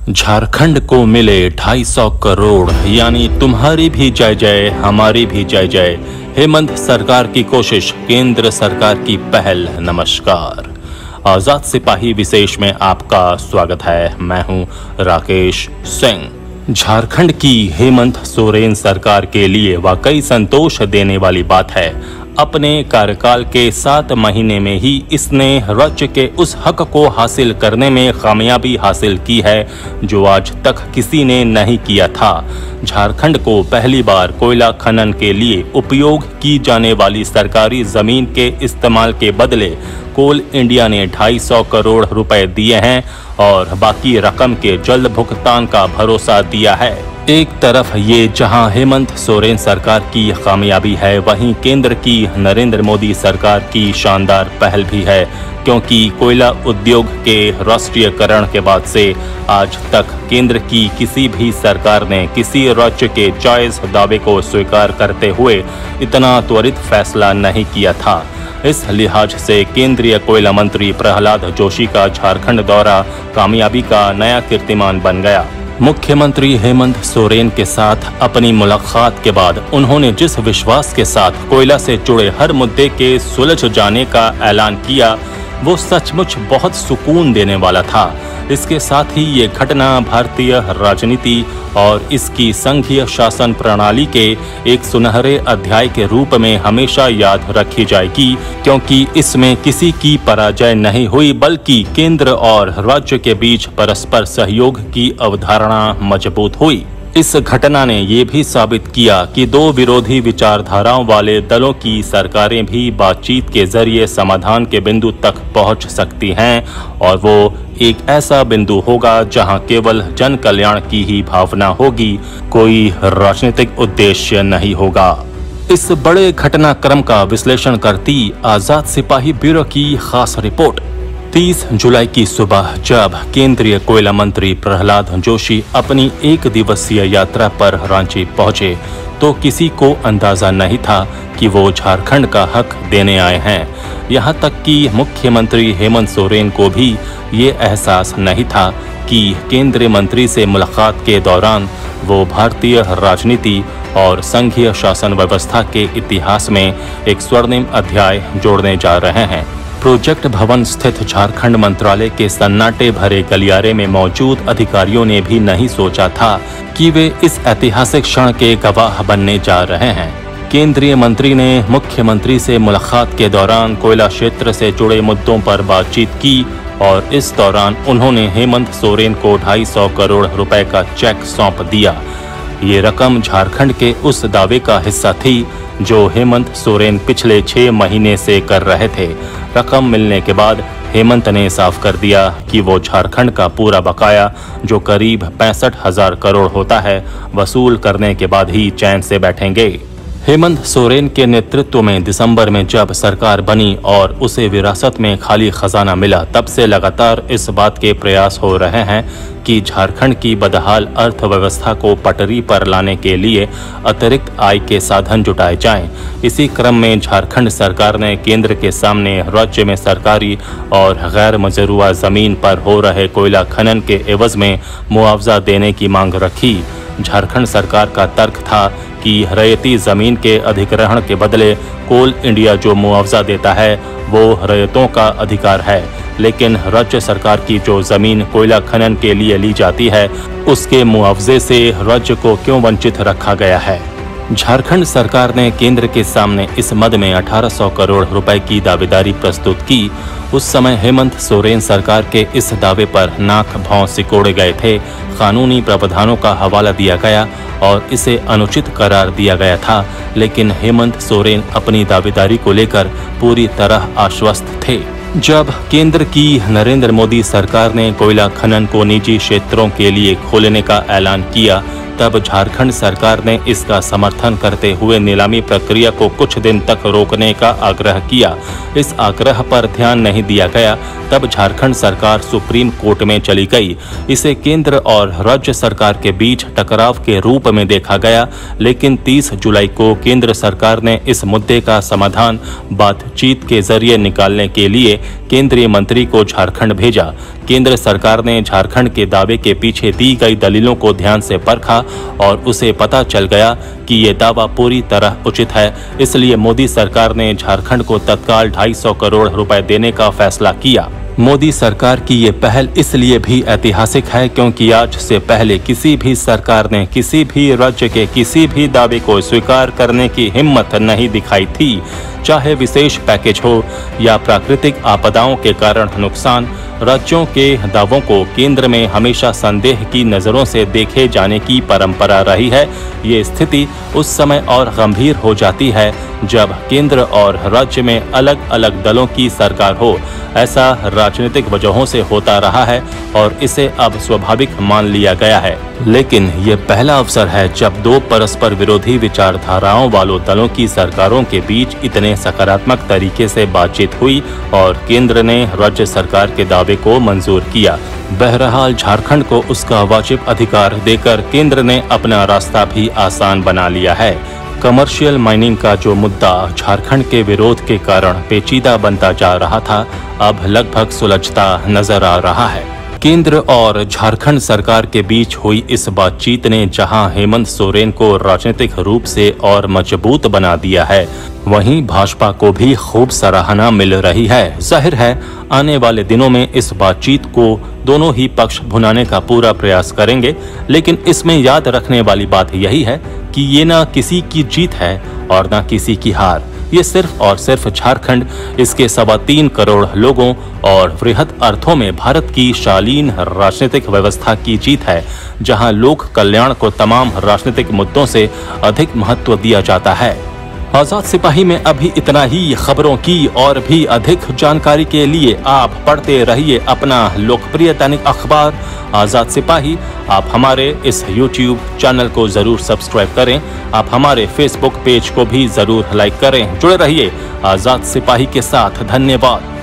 झारखंड को मिले 250 करोड़, यानी तुम्हारी भी जय जय हमारी भी जय जय। हेमंत सरकार की कोशिश, केंद्र सरकार की पहल। नमस्कार, आजाद सिपाही विशेष में आपका स्वागत है। मैं हूं राकेश सिंह। झारखंड की हेमंत सोरेन सरकार के लिए वाकई संतोष देने वाली बात है। अपने कार्यकाल के 7 महीने में ही इसने राज्य के उस हक को हासिल करने में कामयाबी हासिल की है जो आज तक किसी ने नहीं किया था। झारखंड को पहली बार कोयला खनन के लिए उपयोग की जाने वाली सरकारी जमीन के इस्तेमाल के बदले कोल इंडिया ने 250 करोड़ रुपए दिए हैं और बाकी रकम के जल्द भुगतान का भरोसा दिया है। एक तरफ ये जहां हेमंत सोरेन सरकार की कामयाबी है, वहीं केंद्र की नरेंद्र मोदी सरकार की शानदार पहल भी है, क्योंकि कोयला उद्योग के राष्ट्रीयकरण के बाद से आज तक केंद्र की किसी भी सरकार ने किसी राज्य के जायज दावे को स्वीकार करते हुए इतना त्वरित फैसला नहीं किया था। इस लिहाज से केंद्रीय कोयला मंत्री प्रहलाद जोशी का झारखंड दौरा कामयाबी का नया कीर्तिमान बन गया। मुख्यमंत्री हेमंत सोरेन के साथ अपनी मुलाकात के बाद उन्होंने जिस विश्वास के साथ कोयला से जुड़े हर मुद्दे के सुलझ जाने का ऐलान किया, वो सचमुच बहुत सुकून देने वाला था। इसके साथ ही ये घटना भारतीय राजनीति और इसकी संघीय शासन प्रणाली के एक सुनहरे अध्याय के रूप में हमेशा याद रखी जाएगी, क्योंकि इसमें किसी की पराजय नहीं हुई, बल्कि केंद्र और राज्य के बीच परस्पर सहयोग की अवधारणा मजबूत हुई। इस घटना ने ये भी साबित किया कि दो विरोधी विचारधाराओं वाले दलों की सरकारें भी बातचीत के जरिए समाधान के बिंदु तक पहुंच सकती हैं, और वो एक ऐसा बिंदु होगा जहां केवल जन कल्याण की ही भावना होगी, कोई राजनीतिक उद्देश्य नहीं होगा। इस बड़े घटनाक्रम का विश्लेषण करती आजाद सिपाही ब्यूरो की खास रिपोर्ट। 30 जुलाई की सुबह जब केंद्रीय कोयला मंत्री प्रहलाद जोशी अपनी 1 दिवसीय यात्रा पर रांची पहुंचे, तो किसी को अंदाजा नहीं था कि वो झारखंड का हक देने आए हैं। यहां तक कि मुख्यमंत्री हेमंत सोरेन को भी ये एहसास नहीं था कि केंद्रीय मंत्री से मुलाकात के दौरान वो भारतीय राजनीति और संघीय शासन व्यवस्था के इतिहास में एक स्वर्णिम अध्याय जोड़ने जा रहे हैं। प्रोजेक्ट भवन स्थित झारखंड मंत्रालय के सन्नाटे भरे गलियारे में मौजूद अधिकारियों ने भी नहीं सोचा था कि वे इस ऐतिहासिक क्षण के गवाह बनने जा रहे हैं। केंद्रीय मंत्री ने मुख्यमंत्री से मुलाकात के दौरान कोयला क्षेत्र से जुड़े मुद्दों पर बातचीत की, और इस दौरान उन्होंने हेमंत सोरेन को 250 करोड़ रुपए का चेक सौंप दिया। ये रकम झारखंड के उस दावे का हिस्सा थी जो हेमंत सोरेन पिछले 6 महीने से कर रहे थे। रकम मिलने के बाद हेमंत ने साफ कर दिया कि वो झारखंड का पूरा बकाया, जो करीब 65,000 करोड़ होता है, वसूल करने के बाद ही चैन से बैठेंगे। हेमंत सोरेन के नेतृत्व में दिसंबर में जब सरकार बनी और उसे विरासत में खाली खजाना मिला, तब से लगातार इस बात के प्रयास हो रहे हैं कि झारखंड की बदहाल अर्थव्यवस्था को पटरी पर लाने के लिए अतिरिक्त आय के साधन जुटाए जाएं। इसी क्रम में झारखंड सरकार ने केंद्र के सामने राज्य में सरकारी और गैर मजरूआ जमीन पर हो रहे कोयला खनन के एवज में मुआवजा देने की मांग रखी। झारखंड सरकार का तर्क था कि रैयती जमीन के अधिग्रहण के बदले कोल इंडिया जो मुआवजा देता है वो रैयतों का अधिकार है, लेकिन राज्य सरकार की जो जमीन कोयला खनन के लिए ली जाती है, उसके मुआवजे से राज्य को क्यों वंचित रखा गया है। झारखंड सरकार ने केंद्र के सामने इस मद में 1800 करोड़ रुपए की दावेदारी प्रस्तुत की। उस समय हेमंत सोरेन सरकार के इस दावे पर नाक भौं सिकोड़े गए थे। कानूनी प्रावधानों का हवाला दिया गया और इसे अनुचित करार दिया गया था, लेकिन हेमंत सोरेन अपनी दावेदारी को लेकर पूरी तरह आश्वस्त थे। जब केंद्र की नरेंद्र मोदी सरकार ने कोयला खनन को निजी क्षेत्रों के लिए खोलने का ऐलान किया, तब झारखंड सरकार ने इसका समर्थन करते हुए नीलामी प्रक्रिया को कुछ दिन तक रोकने का आग्रह किया। इस आग्रह पर ध्यान नहीं दिया गया। तब झारखंड सरकार सुप्रीम कोर्ट में चली गई। इसे केंद्र और राज्य सरकार के बीच टकराव के रूप में देखा गया, लेकिन 30 जुलाई को केंद्र सरकार ने इस मुद्दे का समाधान बातचीत के जरिए निकालने के लिए केंद्रीय मंत्री को झारखंड भेजा। केंद्र सरकार ने झारखंड के दावे के पीछे दी गई दलीलों को ध्यान से परखा और उसे पता चल गया कि ये दावा पूरी तरह उचित है। इसलिए मोदी सरकार ने झारखंड को तत्काल 250 करोड़ रुपए देने का फैसला किया। मोदी सरकार की ये पहल इसलिए भी ऐतिहासिक है क्योंकि आज से पहले किसी भी सरकार ने किसी भी राज्य के किसी भी दावे को स्वीकार करने की हिम्मत नहीं दिखाई थी। चाहे विशेष पैकेज हो या प्राकृतिक आपदाओं के कारण नुकसान, राज्यों के दावों को केंद्र में हमेशा संदेह की नज़रों से देखे जाने की परंपरा रही है। ये स्थिति उस समय और गंभीर हो जाती है जब केंद्र और राज्य में अलग अलग दलों की सरकार हो। ऐसा राजनीतिक वजहों से होता रहा है और इसे अब स्वाभाविक मान लिया गया है। लेकिन ये पहला अवसर है जब दो परस्पर विरोधी विचारधाराओं वालों दलों की सरकारों के बीच इतने सकारात्मक तरीके से बातचीत हुई और केंद्र ने राज्य सरकार के दावे को मंजूर किया। बहरहाल झारखंड को उसका वाजिब अधिकार देकर केंद्र ने अपना रास्ता भी आसान बना लिया है। कमर्शियल माइनिंग का जो मुद्दा झारखंड के विरोध के कारण पेचीदा बनता जा रहा था, अब लगभग सुलझता नजर आ रहा है। केंद्र और झारखंड सरकार के बीच हुई इस बातचीत ने जहां हेमंत सोरेन को राजनीतिक रूप से और मजबूत बना दिया है, वहीं भाजपा को भी खूब सराहना मिल रही है। जाहिर है आने वाले दिनों में इस बातचीत को दोनों ही पक्ष भुनाने का पूरा प्रयास करेंगे, लेकिन इसमें याद रखने वाली बात यही है कि ये ना किसी की जीत है और ना किसी की हार। ये सिर्फ और सिर्फ झारखंड, इसके 3.25 करोड़ लोगों और वृहद अर्थों में भारत की शालीन राजनीतिक व्यवस्था की जीत है, जहां लोक कल्याण को तमाम राजनीतिक मुद्दों से अधिक महत्व दिया जाता है। आजाद सिपाही में अभी इतना ही। खबरों की और भी अधिक जानकारी के लिए आप पढ़ते रहिए अपना लोकप्रिय दैनिक अखबार आजाद सिपाही। आप हमारे इस YouTube चैनल को जरूर सब्सक्राइब करें। आप हमारे Facebook पेज को भी जरूर लाइक करें। जुड़े रहिए आजाद सिपाही के साथ। धन्यवाद।